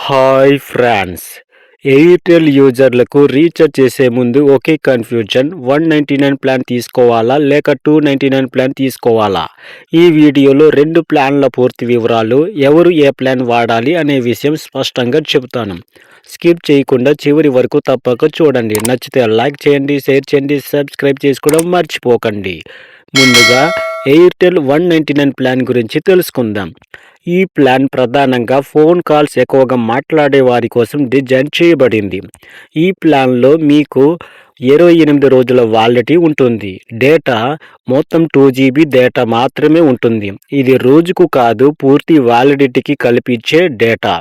Hi friends, Airtel యూజర్లకు recharge చేసే ముందు ఒకే confusion. 199 plan తీసుకోవాలా లేక 299 ప్లాన్ తీసుకోవాలా? ఈ వీడియోలో రెండు ప్లాన్ల పూర్తి వివరాలు, ఎవరు ఏ ప్లాన్ వాడాలి అనే విషయం స్పష్టంగా చెబుతాను. స్కిప్ చేయకుండా చివరి వరకు తప్పక చూడండి. నచ్చితే లైక్ చేయండి, షేర్ చేయండి, సబ్స్క్రైబ్ చేసుకోవడం మర్చిపోకండి. ముందుగా ఎయిర్టెల్ 199 ప్లాన్ గురించి తెలుసుకుందాం. ఈ ప్లాన్ ప్రధానంగా ఫోన్ కాల్స్ ఎక్కువగా మాట్లాడే వారి కోసం డిజైన్ చేయబడింది. ఈ ప్లాన్లో మీకు 28 రోజుల వ్యాలిడిటీ ఉంటుంది. డేటా మొత్తం 2 GB డేటా మాత్రమే ఉంటుంది. ఇది రోజుకు కాదు, పూర్తి వ్యాలిడిటీకి కల్పించే డేటా.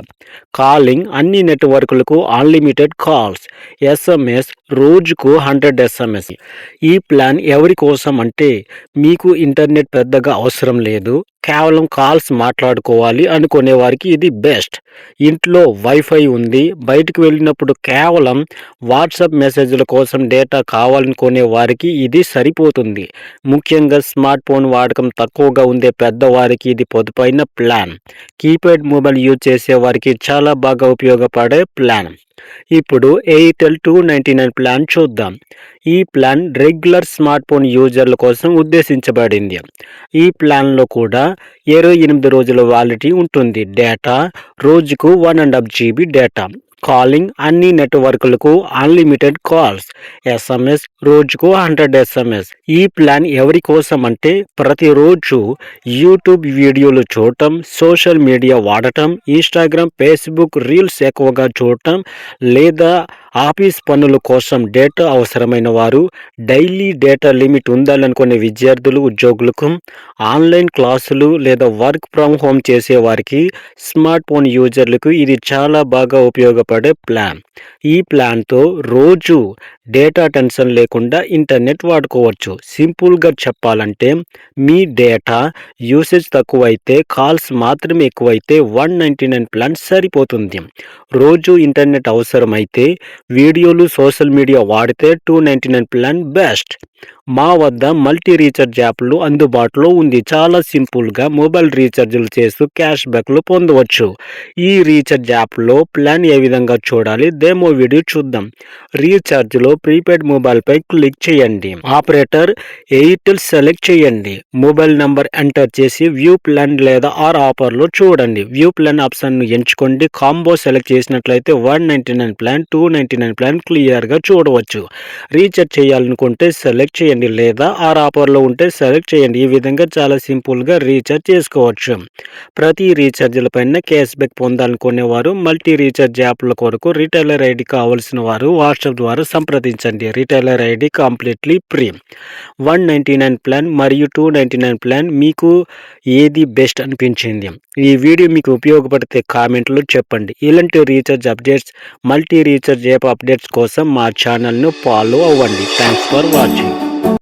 కాలింగ్ అన్ని నెట్వర్క్లకు అన్లిమిటెడ్ కాల్స్. SMS రోజుకు 100 SMS. ఈ ప్లాన్ ఎవరి కోసం అంటే, మీకు ఇంటర్నెట్ పెద్దగా అవసరం లేదు, కేవలం కాల్స్ మాట్లాడుకోవాలి అనుకునే వారికి ఇది బెస్ట్. ఇంట్లో వైఫై ఉంది, బయటకు వెళ్ళినప్పుడు కేవలం వాట్సాప్ మెసేజ్ల కోసం డేటా కావాలనుకునే వారికి ఇది సరిపోతుంది. ముఖ్యంగా స్మార్ట్ ఫోన్ వాడకం తక్కువగా ఉండే పెద్దవారికి ఇది పొదుపైన ప్లాన్. కీప్యాడ్ మొబైల్ యూజ్ చేసే వారికి చాలా బాగా ఉపయోగపడే ప్లాన్. ఇప్పుడు ఎయిర్టెల్ 299 ప్లాన్ చూద్దాం. ఈ ప్లాన్ రెగ్యులర్ స్మార్ట్ ఫోన్ యూజర్ల కోసం ఉద్దేశించబడింది. ఈ ప్లాన్లో కూడా 28 రోజుల వ్యాలిడిటీ ఉంటుంది. డేటా రోజుకు 1.5 GB డేటా. కాలింగ్ అన్ని నెట్వర్క్లకు అన్లిమిటెడ్ కాల్స్. SMS రోజుకు 100 SMS. ఈ ప్లాన్ ఎవరి కోసం అంటే, ప్రతిరోజు యూట్యూబ్ వీడియోలు చూడటం, సోషల్ మీడియా వాడటం, ఇన్స్టాగ్రామ్, ఫేస్బుక్ రీల్స్ ఎక్కువగా చూడటం, లేదా ఆఫీస్ పనుల కోసం డేటా అవసరమైన వారు, డైలీ డేటా లిమిట్ ఉండాలనుకునే విద్యార్థులు, ఉద్యోగులకు, ఆన్లైన్ క్లాసులు లేదా వర్క్ ఫ్రమ్ హోమ్ చేసే వారికి, స్మార్ట్ ఫోన్ యూజర్లకు ఇది చాలా బాగా ఉపయోగపడే ప్లాన్. ఈ ప్లాన్తో రోజు డేటా టెన్షన్ లేకుండా ఇంటర్నెట్ వాడుకోవచ్చు. సింపుల్గా చెప్పాలంటే, మీ డేటా యూసేజ్ తక్కువైతే, కాల్స్ మాత్రమే ఎక్కువైతే 199 ప్లాన్ సరిపోతుంది. రోజు ఇంటర్నెట్ అవసరమైతే, వీడియోలు, సోషల్ మీడియా వాడితే 299 ప్లాన్ బెస్ట్. మా వద్ద మల్టీ రీఛార్జ్ యాప్లు అందుబాటులో ఉంది. చాలా సింపుల్గా మొబైల్ రీఛార్జ్లు చేస్తూ క్యాష్ బ్యాక్లు పొందవచ్చు. ఈ రీఛార్జ్ యాప్లో ప్లాన్ ఏ విధంగా చూడాలి, డెమో వీడియో చూద్దాం. రీఛార్జ్లో ప్రీపెయిడ్ మొబైల్పై క్లిక్ చేయండి. ఆపరేటర్ ఎయిర్టెల్ సెలెక్ట్ చేయండి. మొబైల్ నంబర్ ఎంటర్ చేసి వ్యూ ప్లాన్ లేదా ఆఫర్లో చూడండి. వ్యూ ప్లాన్ ఆప్షన్ను ఎంచుకోండి. కాంబో సెలెక్ట్ చేసినట్లయితే 199 ప్లాన్, 299 ప్లాన్ క్లియర్గా చూడవచ్చు. రీఛార్జ్ చేయాలనుకుంటే సెలెక్ట్ చేయండి, లేదా ఆఫర్లో ఉంటే సెలెక్ట్ చేయండి. ఈ విధంగా చాలా సింపుల్గా రీఛార్జ్ చేసుకోవచ్చు. ప్రతి రీఛార్జ్ల పైన క్యాష్ బ్యాక్ పొందాలనుకునే వారు మల్టీ రీఛార్జ్ యాప్ల కొరకు రిటైలర్ ఐడి కావాల్సిన వారు వాట్సాప్ ద్వారా సంప్రదించండి. Retailer ID completely free. 199 plan మరియు 299 ప్లాన్ మీకు ఏది బెస్ట్ అనిపించింది? ఈ వీడియో మీకు ఉపయోగపడితే కామెంట్లో చెప్పండి. ఇలాంటి recharge updates, multi recharge app updates కోసం మా ఛానల్ను ఫాలో అవ్వండి. Thanks for watching.